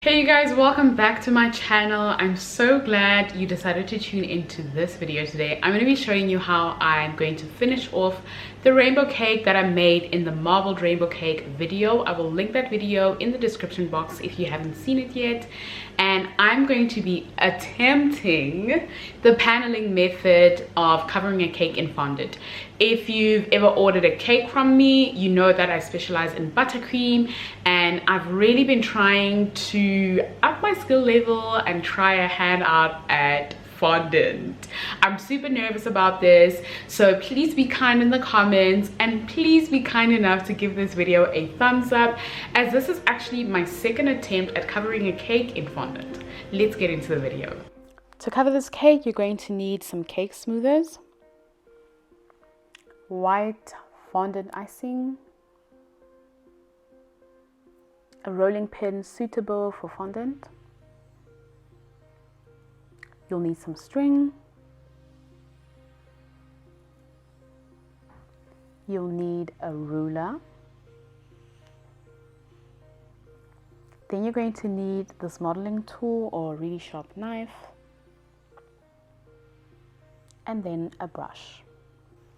Hey you guys, welcome back to my channel. I'm so glad you decided to tune into this video today. I'm going to be showing you how I'm going to finish off the rainbow cake that I made in the marbled rainbow cake video. I will link that video in the description box if you haven't seen it yet. And I'm going to be attempting the paneling method of covering a cake in fondant. If you've ever ordered a cake from me, you know that I specialize in buttercream, and I've really been trying to up my skill level and try a hand out at fondant. I'm super nervous about this, so please be kind in the comments and please be kind enough to give this video a thumbs up, as this is actually my second attempt at covering a cake in fondant. Let's get into the video. To cover this cake, you're going to need some cake smoothers, white fondant icing, a rolling pin suitable for fondant. You'll need some string. You'll need a ruler. Then you're going to need this modeling tool or a really sharp knife. And then a brush.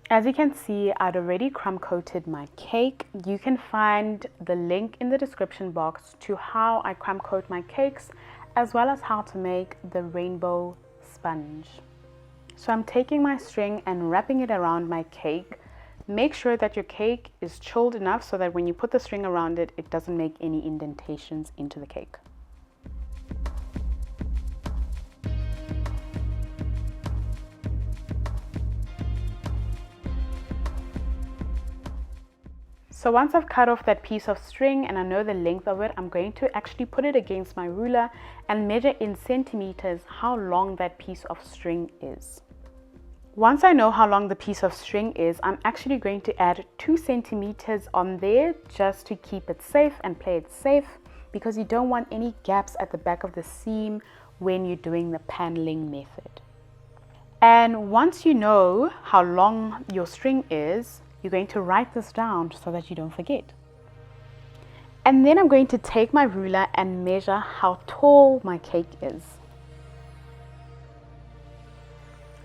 As you can see, I'd already crumb coated my cake. You can find the link in the description box to how I crumb coat my cakes, as well as how to make the rainbow sponge. So I'm taking my string and wrapping it around my cake. Make sure that your cake is chilled enough so that when you put the string around it, it doesn't make any indentations into the cake. So once I've cut off that piece of string and I know the length of it, I'm going to actually put it against my ruler and measure in centimeters how long that piece of string is. Once I know how long the piece of string is, I'm actually going to add 2 centimeters on there just to keep it safe and play it safe, because you don't want any gaps at the back of the seam when you're doing the paneling method. And once you know how long your string is, you're going to write this down so that you don't forget. And then I'm going to take my ruler and measure how tall my cake is.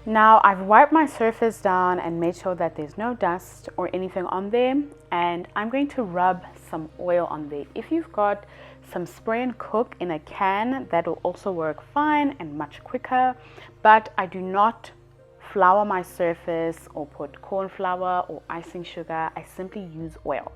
Now I've wiped my surface down and made sure that there's no dust or anything on there, and I'm going to rub some oil on there. If you've got some spray and cook in a can, that will also work fine and much quicker, but I do not flour my surface or put corn flour or icing sugar. I simply use oil.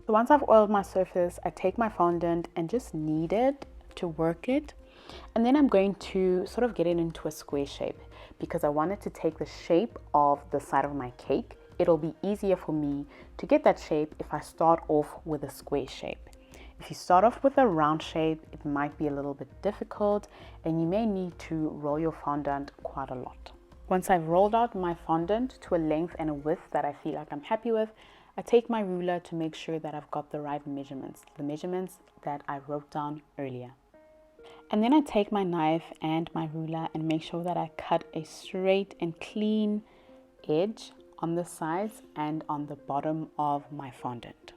So once I've oiled my surface, I take my fondant and just knead it to work it, and then I'm going to sort of get it into a square shape because I want it to take the shape of the side of my cake. It'll be easier for me to get that shape if I start off with a square shape. If you start off with a round shape, it might be a little bit difficult and you may need to roll your fondant quite a lot. Once I've rolled out my fondant to a length and a width that I feel like I'm happy with, I take my ruler to make sure that I've got the right measurements, the measurements that I wrote down earlier. And then I take my knife and my ruler and make sure that I cut a straight and clean edge on the sides and on the bottom of my fondant.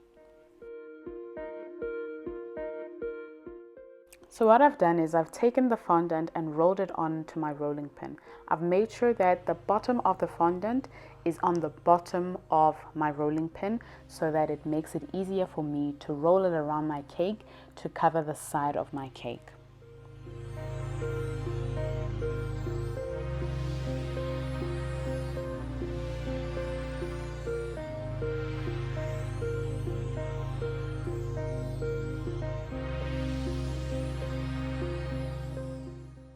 So what I've done is I've taken the fondant and rolled it onto my rolling pin. I've made sure that the bottom of the fondant is on the bottom of my rolling pin so that it makes it easier for me to roll it around my cake to cover the side of my cake.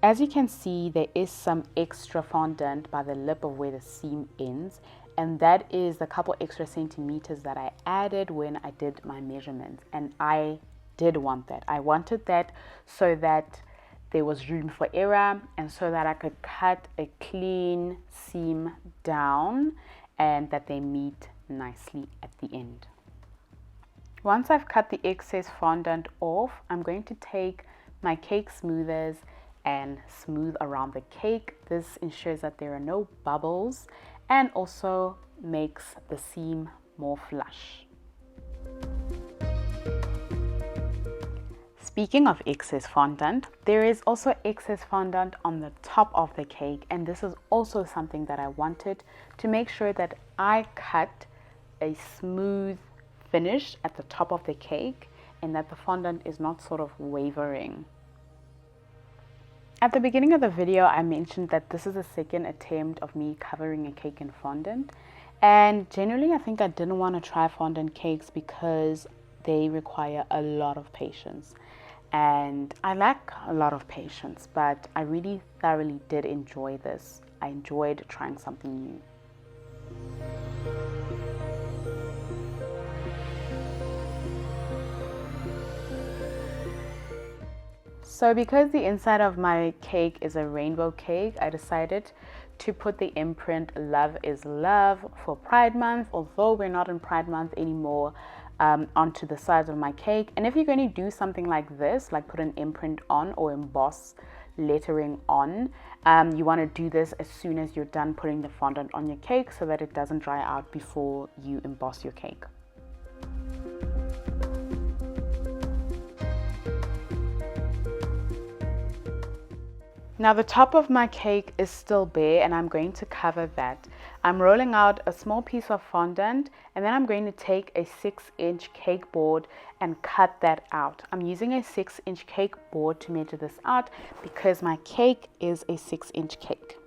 As you can see, there is some extra fondant by the lip of where the seam ends, and that is the couple extra centimeters that I added when I did my measurements, and I did want that. I wanted that so that there was room for error and so that I could cut a clean seam down and that they meet nicely at the end. Once I've cut the excess fondant off, I'm going to take my cake smoothers and smooth around the cake. This ensures that there are no bubbles and also makes the seam more flush. Speaking of excess fondant, there is also excess fondant on the top of the cake, and this is also something that I wanted to make sure that I cut a smooth finish at the top of the cake and that the fondant is not sort of wavering. At the beginning of the video, I mentioned that this is the second attempt of me covering a cake in fondant, and generally I think I didn't want to try fondant cakes because they require a lot of patience. And I lack a lot of patience, but I really thoroughly did enjoy this. I enjoyed trying something new. So because the inside of my cake is a rainbow cake, I decided to put the imprint Love is Love for Pride Month, although we're not in Pride Month anymore, onto the sides of my cake. And if you're going to do something like this, like put an imprint on or emboss lettering on, you want to do this as soon as you're done putting the fondant on your cake so that it doesn't dry out before you emboss your cake. Now the top of my cake is still bare and I'm going to cover that. I'm rolling out a small piece of fondant and then I'm going to take a 6-inch cake board and cut that out. I'm using a 6-inch cake board to measure this out because my cake is a 6-inch cake.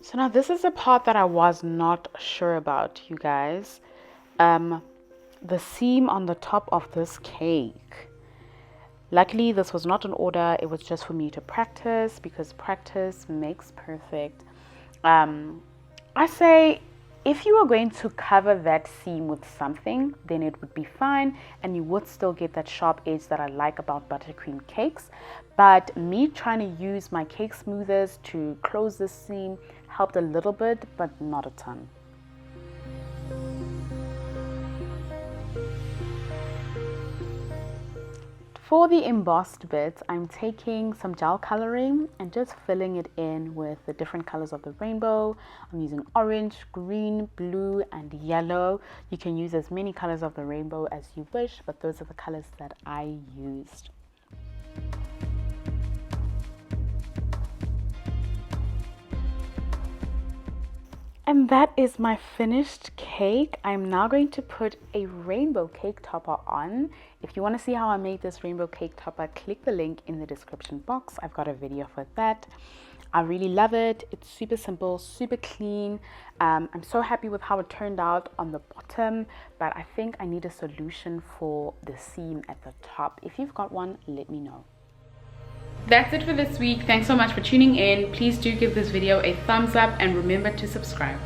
So now this is the part that I was not sure about, you guys. The seam on the top of this cake. Luckily, this was not an order. It was just for me to practice because practice makes perfect. I say if you are going to cover that seam with something, then it would be fine and you would still get that sharp edge that I like about buttercream cakes. But me trying to use my cake smoothers to close this seam helped a little bit, but not a ton. For the embossed bits, I'm taking some gel coloring and just filling it in with the different colors of the rainbow. I'm using orange, green, blue, and yellow. You can use as many colors of the rainbow as you wish, but those are the colors that I used. And that is my finished cake. I'm now going to put a rainbow cake topper on. If you want to see how I made this rainbow cake topper, click the link in the description box. I've got a video for that. I really love it. It's super simple, super clean. I'm so happy with how it turned out on the bottom, but I think I need a solution for the seam at the top. If you've got one, let me know. That's it for this week. Thanks so much for tuning in. Please do give this video a thumbs up and remember to subscribe.